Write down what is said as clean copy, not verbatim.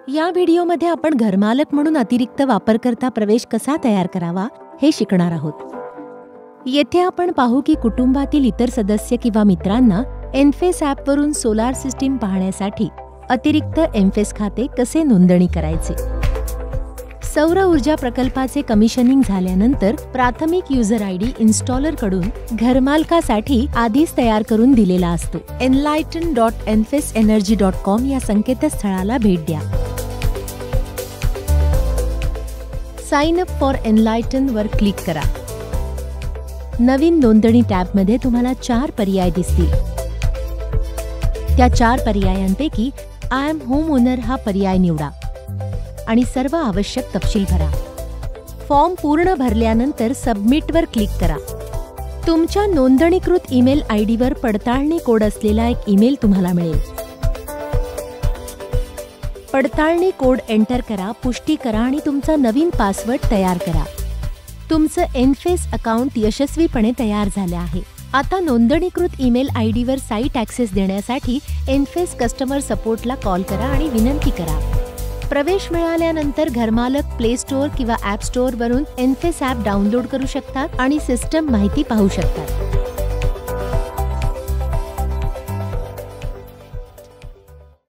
या व्हिडिओमध्ये आपण घरमालक म्हणून अतिरिक्त वापरकर्ता प्रवेश कसा तयार करावा हे शिकणार आहोत. येथे आपण पाहू की कुटुंबातील इतर सदस्य किंवा मित्रांना एनफेस ॲपवरून सोलार सिस्टीम पाहण्यासाठी अतिरिक्त एनफेस खाते कसे नोंदणी करायचे. सौर ऊर्जा प्रकल्पाचे कमिशनिंग झाल्यानंतर प्राथमिक युजर आयडी इन्स्टॉलर कडून घरमालकासाठी आधीच तयार करून दिलेला असतो. enlighten.enfesenergy.com या संकेतस्थळाला भेट द्या. साइन अप फॉर एनलाइटन वर क्लिक करा. नवीन नोंदणी टॅबमध्ये तुम्हाला 4 पर्याय दिसतील. त्या 4 पर्यायांपैकी आय एम होम ओनर हा पर्याय निवडा आणि सर्व आवश्यक तपशील भरा. फॉर्म पूर्ण भरल्यानंतर सबमिटवर क्लिक करा. तुमच्या नोंदणीकृत ईमेल आयडीवर पडताळणी कोड असलेला एक ईमेल तुम्हाला मिळेल. पडताळणी कोड एंटर करा, पुष्टी करा आणि तुमचा नवीन पासवर्ड तयार करा. तुमचं एनफेस अकाउंट यशस्वीपणे तयार झाले आहे. आता नोंदणीकृत ईमेल आयडीवर साईट ॲक्सेस देण्यासाठी एनफेस कस्टमर सपोर्टला कॉल करा आणि विनंती करा. प्रवेश मिळाल्यानंतर घरमालक प्ले स्टोअर किंवा ॲप स्टोअरवरून एनफेस ॲप डाउनलोड करू शकतात आणि सिस्टम माहिती पाहू शकतात.